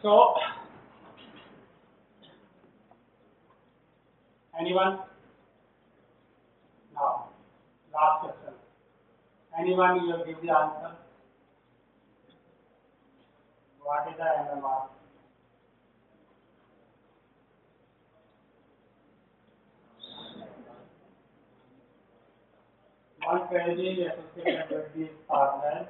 So, anyone? Now, last question. Anyone you give the answer? What is the MMR? One strategy associated with these partners.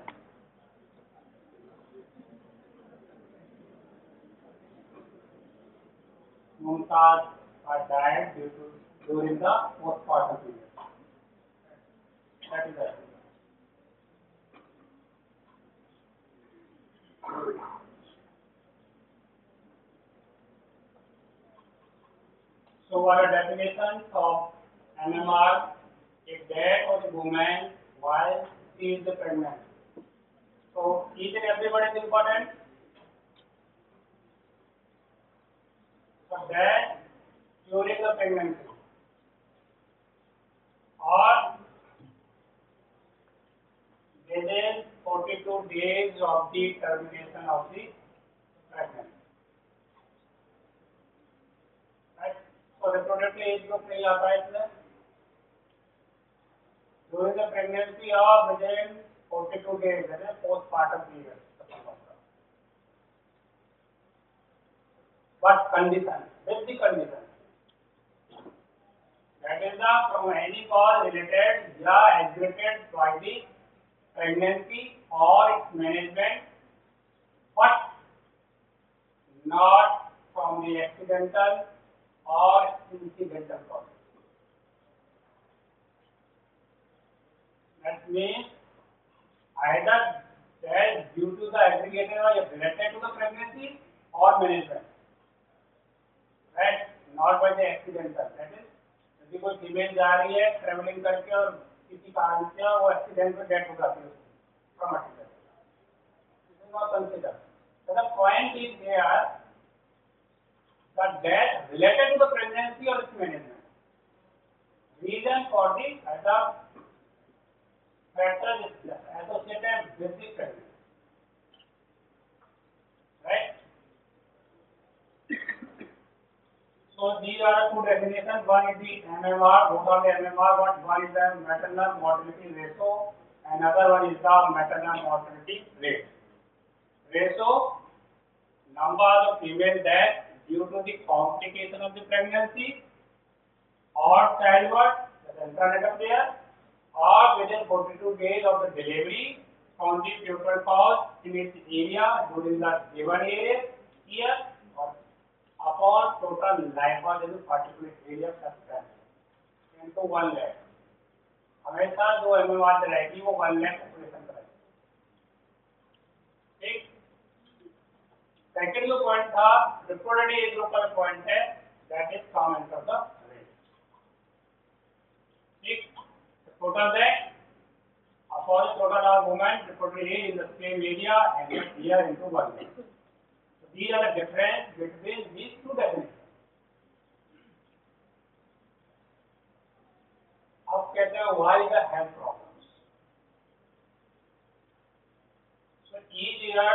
Mumtaz are died during the postpartum period. That is it. So, what are definitions of MMR? A death of the woman while she is pregnant. So, each and every word is important. So, death during the pregnancy or within 42 days of the termination of the pregnancy. Right? So, reproductive age group नहीं आता है इसमें. During the pregnancy or within 42 days, that is postpartum period. But condition, with the condition, that is the from any cause related या aggravated by the pregnancy or its management, but not from the accidental or incidental cause. That means either death due to the aggravated or related to the pregnancy or management, right? Not by the accidental. That is, यदि कोई female जा रही है travelling करके और किसी कारण से वो एक्सीडेंट में डेथ हो जाती है traumatic, this is not considered. The point is here the death related to the pregnancy और its management. Reason for the other factors associated with the pregnancy, right? So these are two definitions. One is the MMR, both of the MMR. One is the maternal mortality ratio, and other one is the maternal mortality rate. Ratio, number of female deaths due to the complication of the pregnancy or childbirth, the central nervous there, or within 42 days of the delivery from the pubertal cause in its area during the given year or upon total life of the particular area substance into 1 lakh. हमेशा जो MMR रहेगी वो 1 lakh population रहेगी. ठीक. Second जो point था reported age group का point है that is common of the rate. ठीक. Total death upon total of women reported in the same area and year into 1 lakh. So these are the difference between these two definitions. अब कहते हैं why the health problems. So each year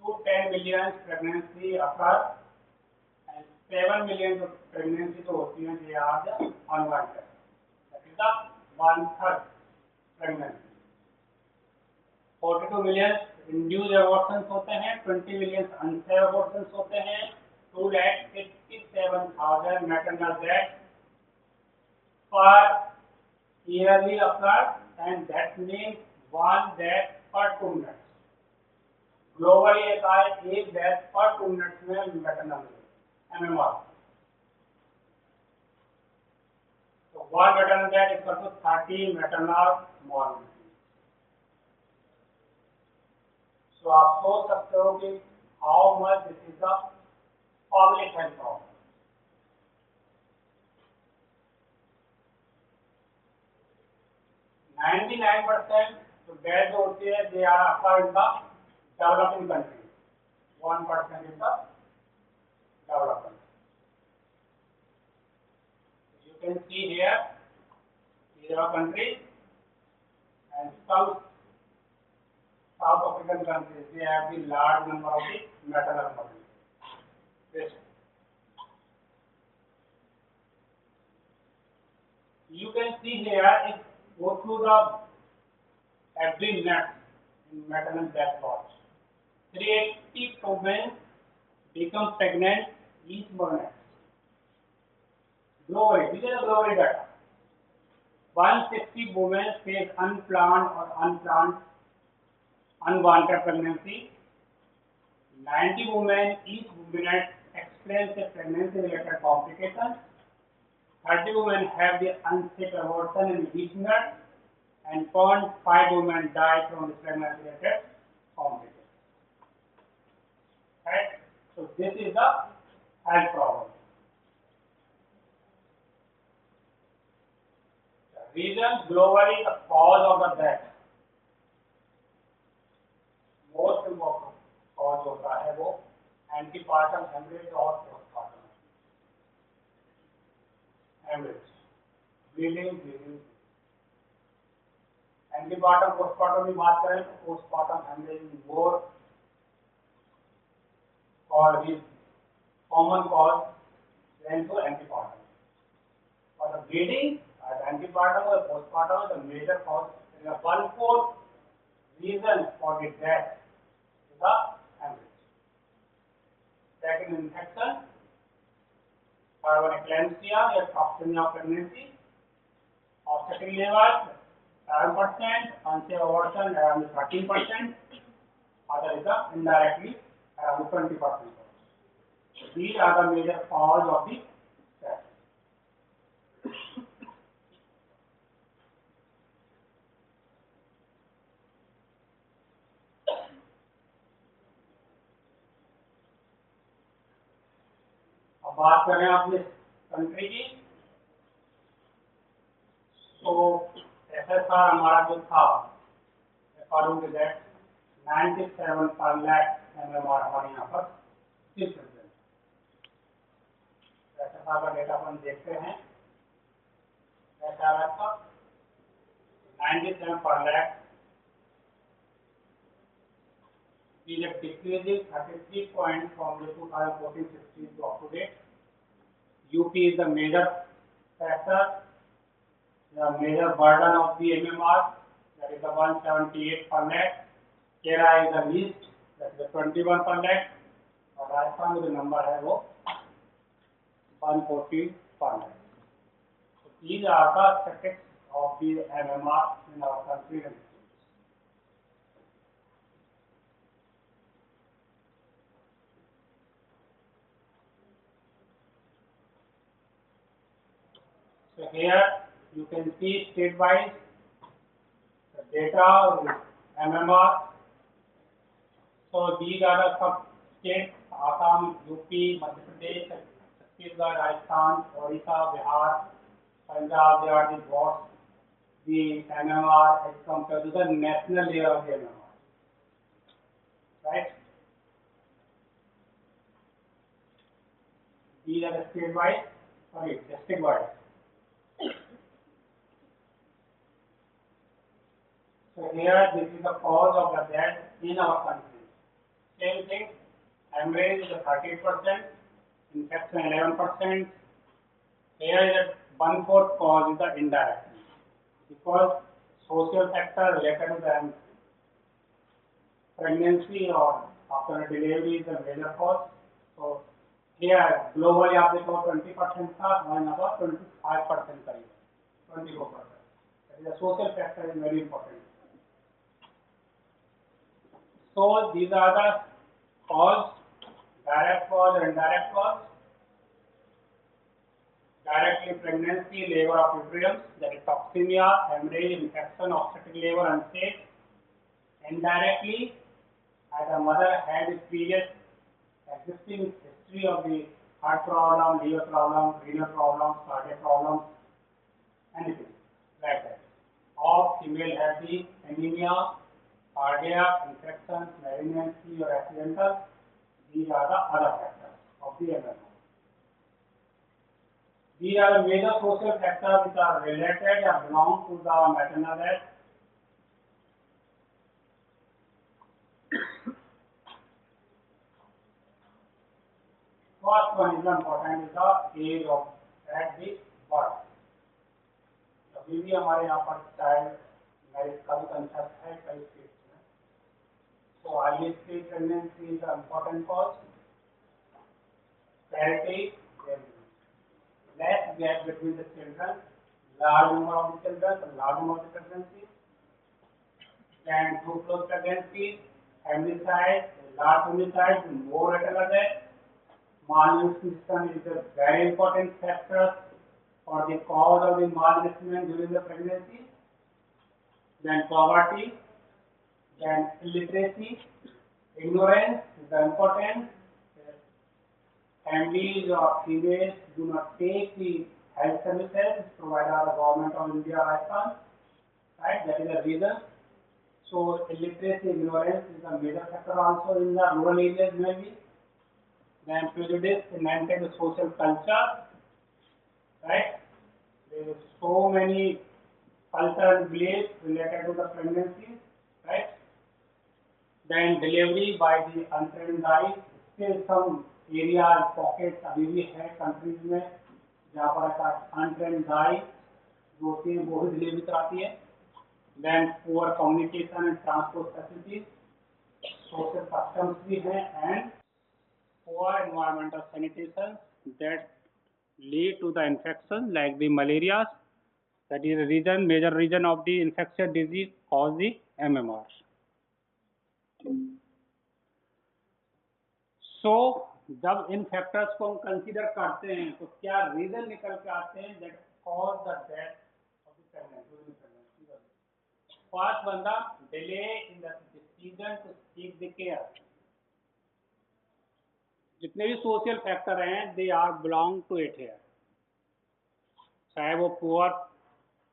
2 to 10 million pregnancy occur and 7 million pregnancy तो होती हैं they are the unwanted. That is the 1/3 pregnancy. 42 million induced abortions होते हैं, 20 million unsafe abortions होते हैं, 2,67,000 maternal deaths per yearly occur, and that means 1 death per 2 minutes. Globally एक death per 2 minutes में maternal MMR. So 1 maternal death is equal to 30 maternal morbidity. So आप सोच सकते हो कि how much this is the public health problem. %99% तो death होती है they are occur in the developing countries. 1% is the development. You can see here, these are countries and South African countries, they have the large number of the maternal mortality. can see here, if go through the every net in maternal death watch. 380 women become pregnant each month. Globally, these are the global data. 160 women face unplanned or unwanted pregnancy. 90 women each minute experience a pregnancy-related complication. 30 women have the unsafe abortion in each minute, and 0.5 women die from the pregnancy-related complications. Right? So this is the health problem. The reason globally the cause of the death, most important cause होता है वो antepartum hemorrhage और postpartum hemorrhage, bleeding. Antepartum postpartum की बात करें तो postpartum hemorrhage more or is common cause than to antepartum. For the bleeding, antepartum or postpartum is the major cause. And the 1/4 reason for the death is the hemorrhage. Second, infection. Third one, eclampsia or toxemia of pregnancy. Obstetric labor 7%, unsafe abortion around 13%. Other is the indirectly around 20%. These are the major cause of the death. अब बात करें अपने country की, तो SSR हमारा जो था according to that 97 पर लाख एमएमआर हमारे यहाँ पर स्थित है। एसएसआर का डेटा अपन देखते हैं, कैसा आ रहा था 97 per lakh is a decreasing 33 points from the 2014-16 to up to date. UP is the major factor, the major burden of the MMR, that is the 178 per lakh. Kerala is the least, that is the 21 per lakh. और राजस्थान में जो number है वो 140 per lakh. So these are the statistics of the MMR in our country. So here you can see state-wise the data of MMR. So these are the sub-states: Assam, UP, Madhya Pradesh, Chhattisgarh, Rajasthan, Odisha, Bihar, Punjab. They are the boards. The MMR as compared to the national layer of the MMR, right? These are the state-wise, sorry, district-wise. So here, this is the cause of the death in our country. Same thing, hemorrhage is 38%, infection 11%. Here is a 1/4 cause is the indirect, because social factor related to the pregnancy or after delivery is the major cause. So here globally आप देखो 20% था, हमारे यहाँ पर 25% करीब, 24%. That is the social factor is very important. So these are the cause, direct cause and indirect cause. Directly pregnancy, labor of uterus, that is toxemia, hemorrhage, infection, obstetric labor, unsafe. Indirectly, as a mother had a previous existing history of the heart problem, liver problem, renal problems, cardiac problems, anything like that. Or female had the anemia, cardiac, infections, malignancy or accidental. These are the other factors of the MMR. These are the major social factors which are related or belong to the maternal death. First one is important, is the age of at the birth. अभी भी हमारे यहाँ पर child marriage का भी concept है कई states में। तो early stage pregnancy is important cause, parity, less gap between the children, large number of the children, large number of the pregnancy, and too close pregnancy, family size, large family size, more maternal death. Malnutrition is a very important factor for the cause of the malnutrition during the pregnancy. Then poverty, then illiteracy, ignorance is the important. Families or females do not take the health services provided by the government of India, Rajasthan, right? That is the reason. So illiteracy, ignorance is a major factor also in the rural areas maybe. Then prejudice in the social culture, right? There is so many cultural beliefs related to the pregnancy, right? Then delivery by the untrained eye, still some areas, pockets अभी भी है countries में जहाँ पर untrained गाय जो होती है वो ही डिलीवरी कराती है. Then poor communication and transport facilities, social customs भी हैं and poor environmental sanitation that lead to the infection like the malaria, that is reason major reason of the infectious disease cause the MMR. So जब इन factors को हम consider करते हैं तो क्या रीजन निकल के आते हैं that cause the death of the pregnancy. First बंदा delay in the decision to seek the care. जितने भी सोशल फैक्टर हैं they are belong to it here, चाहे वो पुअर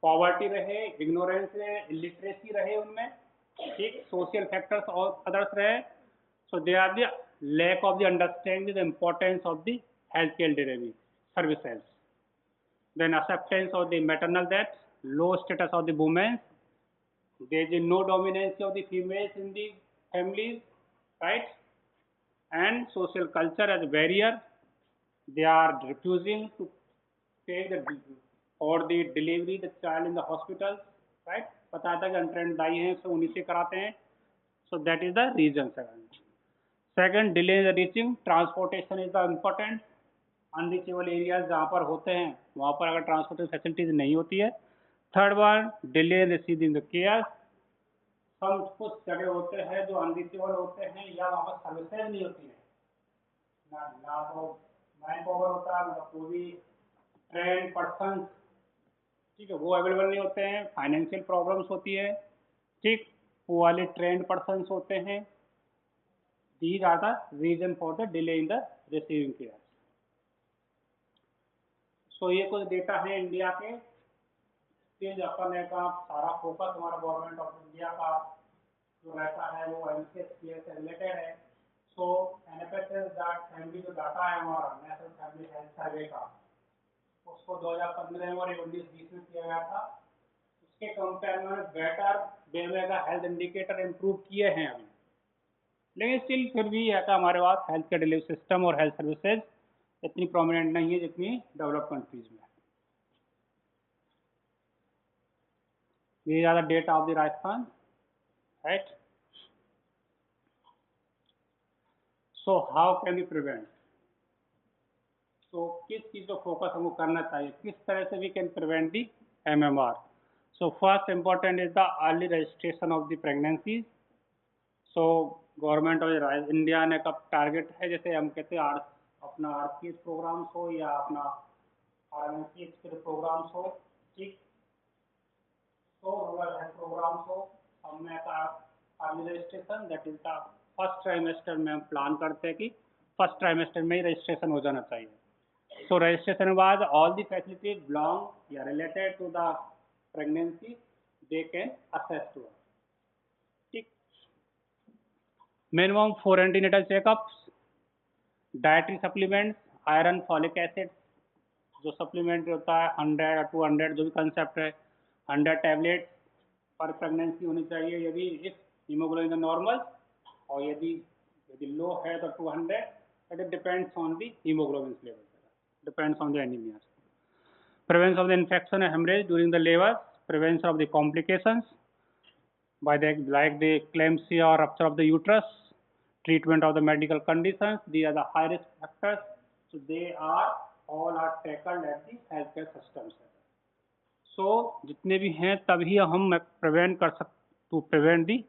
पॉवर्टी रहे, इग्नोरेंस रहे, इलिटरेसी रहे उनमें, ठीक, सोशल फैक्टर्स और अदर्स रहे. So they are the lack of the understanding the importance of the healthcare delivery services. Then acceptance of the maternal death, low status of the women, there is no dominance of the females in the families, right? And social culture as a barrier, they are refusing to take the or the delivery the child in the hospital, right? पता था कि untrained दाई हैं so उन्हीं से कराते हैं. So that is the reason. Second, delay in the reaching, transportation is the important. Unreachable areas जहाँ पर होते हैं वहाँ पर अगर ट्रांसपोर्टेशन फैसिलिटीज नहीं होती है. Third one, delay in receiving the care. हम कुछ जगह होते हैं जो अनरीचेबल होते हैं या वहाँ पर सर्विसेज नहीं होती है, ना तो मैन पावर होता है, मतलब कोई भी ट्रेन पर्सन, ठीक है, वो अवेलेबल नहीं होते हैं. फाइनेंशियल प्रॉब्लम्स होती है, ठीक, वो वाले ट्रेंड पर्सन होते हैं. These are the reason for the delay in the receiving care. So ये कुछ डेटा है इंडिया के. स्टिल अपन का सारा फोकस हमारा गवर्नमेंट ऑफ इंडिया का जो रहता है वो NCHPS से रिलेटेड है. सो NFHS फैमिली जो डाटा है हमारा नेशनल फैमिली हेल्थ सर्वे का, उसको 2015 और 19-20 में किया गया था. उसके कंपेयर में बेटर वे में का हेल्थ इंडिकेटर इम्प्रूव किए हैं अभी, लेकिन स्टिल फिर भी ऐसा हमारे पास हेल्थ केयर डिलीवरी सिस्टम और हेल्थ सर्विसेज इतनी प्रोमिनेंट नहीं है जितनी डेवलप कंट्रीज में. ये ज़्यादा data of the Rajasthan, right. So how can we prevent. तो किस चीज़ को फोकस हमको करना चाहिए, किस तरह से we can prevent the MMR. So first important is the early registration of the pregnancy. So government of India ने कब टारगेट है, जैसे हम कहते हैं अपना RCH प्रोग्राम्स हो या अपना RMCH के प्रोग्राम्स हो, ठीक, तो रूरल हेल्थ प्रोग्राम्स हो, हमने early registration that is the first trimester में हम प्लान करते हैं कि फर्स्ट ट्राइमेस्टर में ही रजिस्ट्रेशन हो जाना चाहिए. सो रजिस्ट्रेशन के बाद ऑल दी फैसिलिटीज बिलोंग या related to the pregnancy they can access to us, ठीक. Minimum 4 antenatal checkups, dietary supplements, iron, folic acid जो सप्लीमेंट्री होता है 100 या 200 जो भी कंसेप्ट है, 100 टैबलेट पर प्रेगनेंसी होनी चाहिए यदि इफ हीमोग्लोबिन नॉर्मल, और यदि लो है तो 200. It depends on the haemoglobin level, depends on the anaemia. prevention of the infection and hemorrhage during the labor, prevention of the complications by the like the eclampsia or rupture of the uterus, treatment of the medical conditions. These are the high risk factors. So they are all are tackled at the healthcare systems. So जितने भी हैं तभी हम prevent कर सकते to prevent the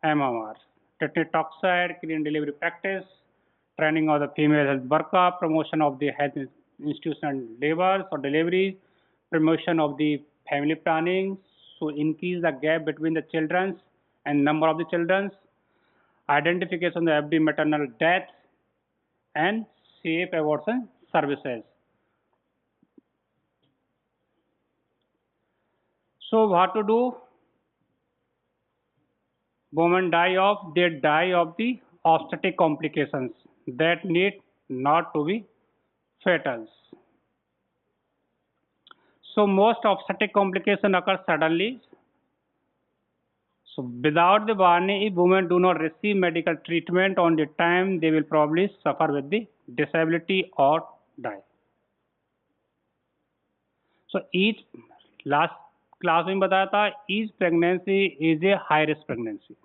MMR. Tetrodotoxide, clean delivery practice, training of the female health worker, promotion of the health institution labors or deliveries, promotion of the family planning, so increase the gap between the children and number of the children, identification of the every maternal death, and safe abortion services. So what to do? Women die of the obstetric complications that need not to be fatal. So most obstetric complications occur suddenly. So without the warning, if women do not receive medical treatment on the time, they will probably suffer with the disability or die. So each last class में बताया था each pregnancy is a high risk pregnancy.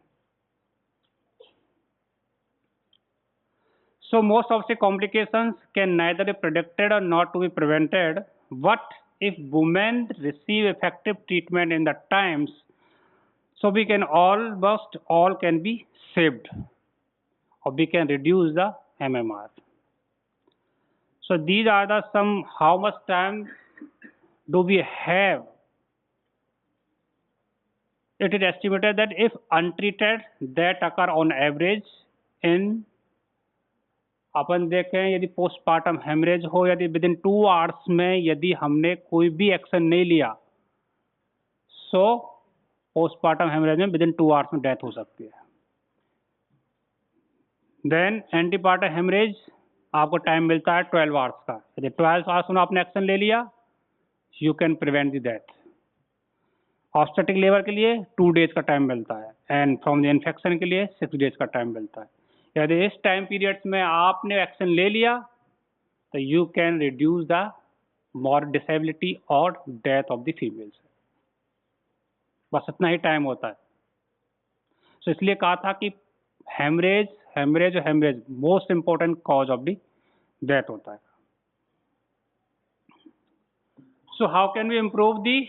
So most obstetric complications can neither be predicted or not to be prevented. What if women receive effective treatment in the times? So we can almost all can be saved, or we can reduce the MMR. So these are the some how much time do we have? It is estimated that if untreated, that occur on average in अपन देखें यदि postmortem haemorrhage हो यदि with in 2 hours में यदि हमने कोई भी action नहीं लिया सो पोस्टमार्टम हेमरेज में विद इन 2 आवर्स में डेथ हो सकती है. देन एंटीपार्टम हेमरेज आपको टाइम मिलता है 12 आवर्स का. यदि 12 आवर्स में आपने एक्शन ले लिया you can prevent the death. Obstetric labour के लिए 2 डेज का टाइम मिलता है एंड फ्रॉम द इन्फेक्शन के लिए 6 डेज का टाइम मिलता है. यदि इस टाइम पीरियड्स में आपने एक्शन ले लिया तो you can reduce the more disability और डेथ ऑफ द फीमेल्स. बस इतना ही टाइम होता है. सो इसलिए कहा था कि haemorrhage most important cause of the death होता है. So how can we improve the.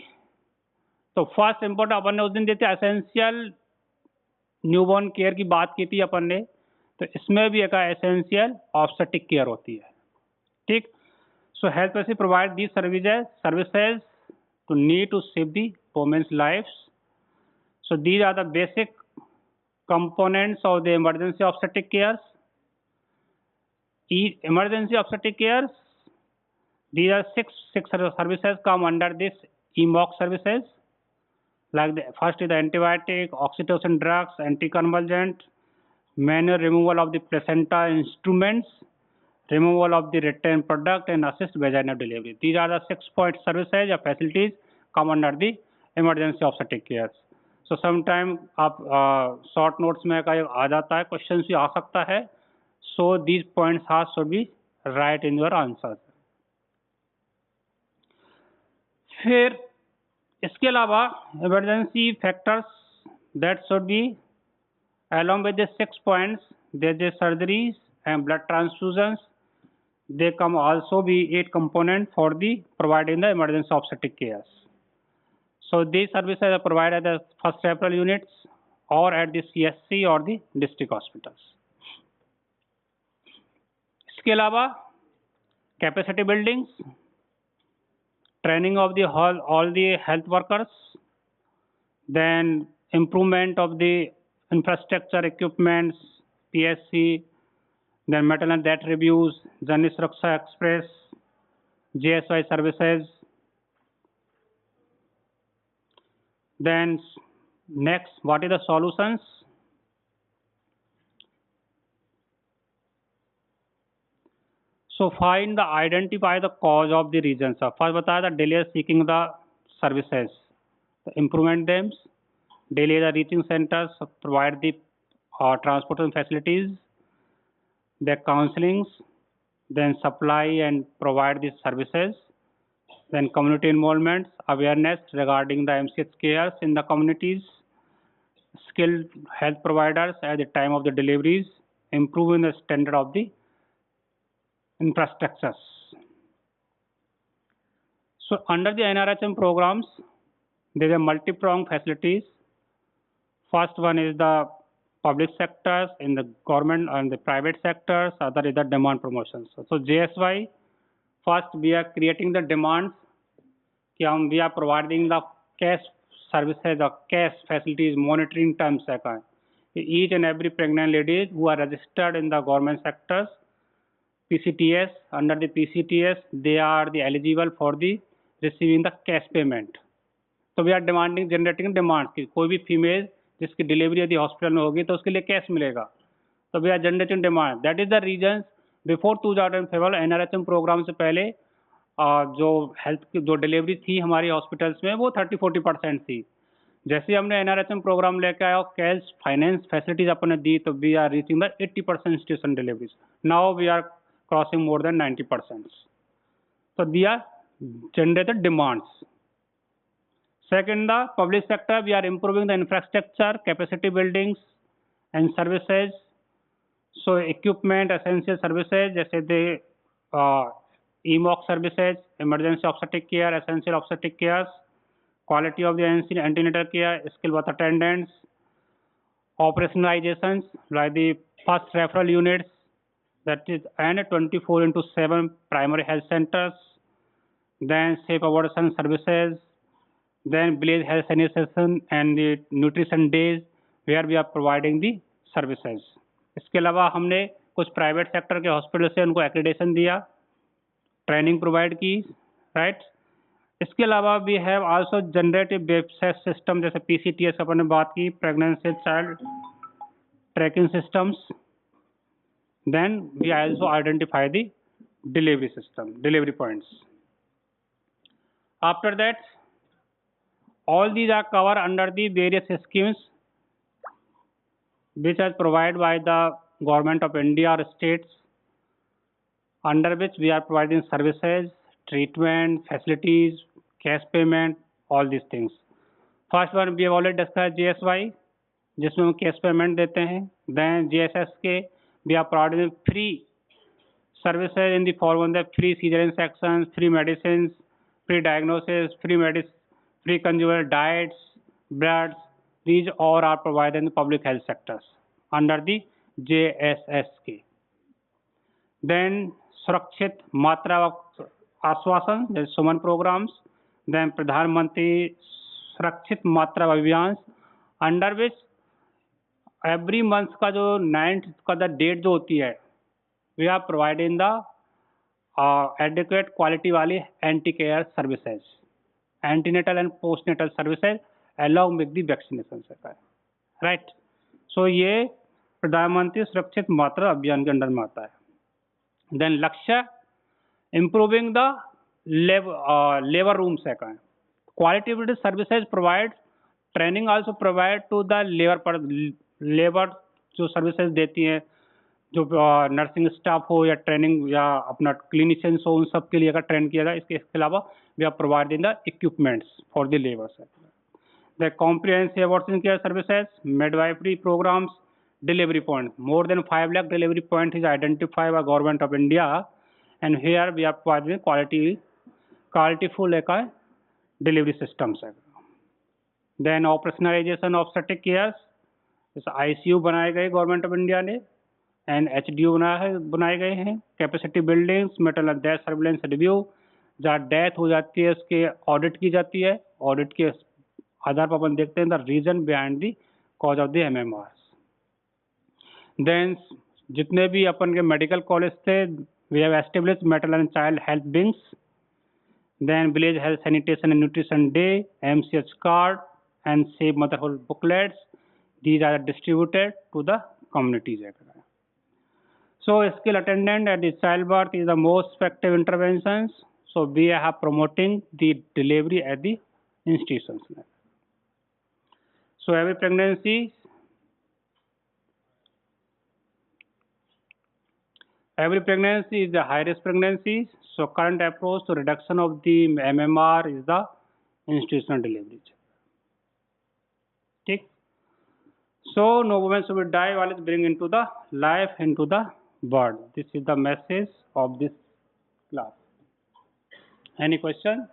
तो फर्स्ट इंपॉर्टेंट अपन ने उस दिन देते एसेंशियल न्यूबॉर्न केयर की बात की थी अपन ने. तो इसमें भी एक एसेंशियल ऑब्स्टेट्रिक केयर होती है. ठीक. So health policy provide the services to need to save the women's lifes. So these are the basic components of the emergency obstetric cares. Emergency obstetric cares, these are six services come under this EMOC services. Like the first is the antibiotic, oxytocin drugs, anticonvulsant, manual removal of the placenta instruments, removal of the retained product, and assist vaginal delivery. These are the 6-point services or facilities come under the emergency obstetric cares. So sometime आप short notes में का आ जाता है, questions भी आ सकता है. So these points are should be right in your answers. फिर इसके अलावा emergency factors that should be along with the 6 points, there is surgeries and blood transfusions. They come also be 8 components for the providing the emergency obstetric cares. So these services are provided at the first referral units or at the CSC or the district hospitals. इसके अलावा capacity buildings, training of the all the health workers, then improvement of the infrastructure equipments, PSC, then maternal death reviews, Jani Suraksha Express, JSY services. Then next, what are the solutions? So identify the cause of the reasons. First बताया था delay seeking the services, improvement them, delay the reaching centers, provide the transportation facilities, the counselings, then supply and provide the services, Then community involvement, awareness regarding the MCH cares in the communities, skilled health providers at the time of the deliveries, improving the standard of the infrastructures. So under the NRHM programs, there are multi-pronged facilities. First one is the public sectors, in the government and the private sectors, other is the demand promotions. So JSY, first we are creating the demands, we are providing the cash services, the cash facilities, monitoring terms. Each and every pregnant ladies who are registered in the government sectors, PCTS, under the PCTS, they are the eligible for the receiving the cash payment. तो we are demanding, generating demand कि कोई भी female जिसकी delivery यदि hospital में होगी तो उसके लिए कैश मिलेगा. तो we are generating demand. That is the reason before 2005 NRHM programme से पहले जो हेल्थ की जो डिलीवरी थी हमारी हॉस्पिटल्स में वो 30-40% थी. जैसे ही हमने NRHM प्रोग्राम लेके आया और कैश फाइनेंस फैसिलिटीज अपने दी तो we are reaching the 80% institution deliveries. Now we are crossing more than 90%. So they are generated demands. Second, the public sector, we are improving the infrastructure, capacity buildings and services. So equipment, essential services, जैसे the EMOC services, emergency obstetric care, essential obstetric care, quality of the antenatal care, skilled birth attendants, operationalizations like the first referral units, that is and 24/7 primary health centers, then safe abortion services, then village health sanitation and the nutrition days where we are providing the services. इसके अलावा हमने कुछ private sector के hospital से उनको accreditation दिया, training provide की, right. इसके अलावा we have also generative website system, जैसे PCTS अपन ने बात की, pregnancy child tracking systems. Then we also identify the delivery system, delivery points. After that, all these are covered under the various schemes which are provided by the government of India or states, under which we are providing services, treatment, facilities, cash payment, all these things. First one we have already discussed JSY, जिसमें हम cash payment देते हैं. Then JSSK, we are providing free services in the form of the free cesarean sections, free medicines, free diagnosis, free consumer diets, bloods. These all are provided in the public health sectors under the JSSK. Then सुरक्षित मात्रा आश्वासन, the Suman programs. Then प्रधानमंत्री सुरक्षित मात्रा अभियान, under which every month का जो 9th का द डेट जो होती है, we are providing the adequate quality वाली anti care services, antenatal and postnatal services along with the vaccination से, राइट. सो ये प्रधानमंत्री सुरक्षित मात्रा अभियान के अंडर में आता है. Then Lakshya improving the labour rooms है, quality services provide, training also provide to the labour जो सर्विसेज देती हैं, जो नर्सिंग स्टाफ हो या ट्रेनिंग या अपना क्लिनिशियंस हो, उन सब के लिए अगर ट्रेन किया जाए. इसके अलावा we are providing the equipments for the labours. The comprehensive abortion care services, midwifery programmes, delivery point, more than 5 lakh delivery point is identified by government of India and here we are providing qualityful delivery systems. Then operationalization of obstetric cares, जैसे ICU बनाए गए government of India ने and HDU बनाए गए हैं. Capacity buildings, maternal death surveillance review, जहाँ death हो जाती है उसके ऑडिट की जाती है. ऑडिट के आधार पर अपन देखते हैं the reason behind the cause of the MMRs. Then जितने भी अपन के मेडिकल कॉलेज थे, we have established maternal and child health wings. Then village health sanitation and nutrition day, MCH card and save motherhood booklets. These are distributed to the communities. So skill attendant at the childbirth is the most effective interventions. So we are promoting the delivery at the institutions. So every pregnancy, Every pregnancy is a high-risk pregnancy, so current approach to reduction of the MMR is the institutional delivery. Okay. So no woman should die while it's bring into the life into the world. This is the message of this class. Any question?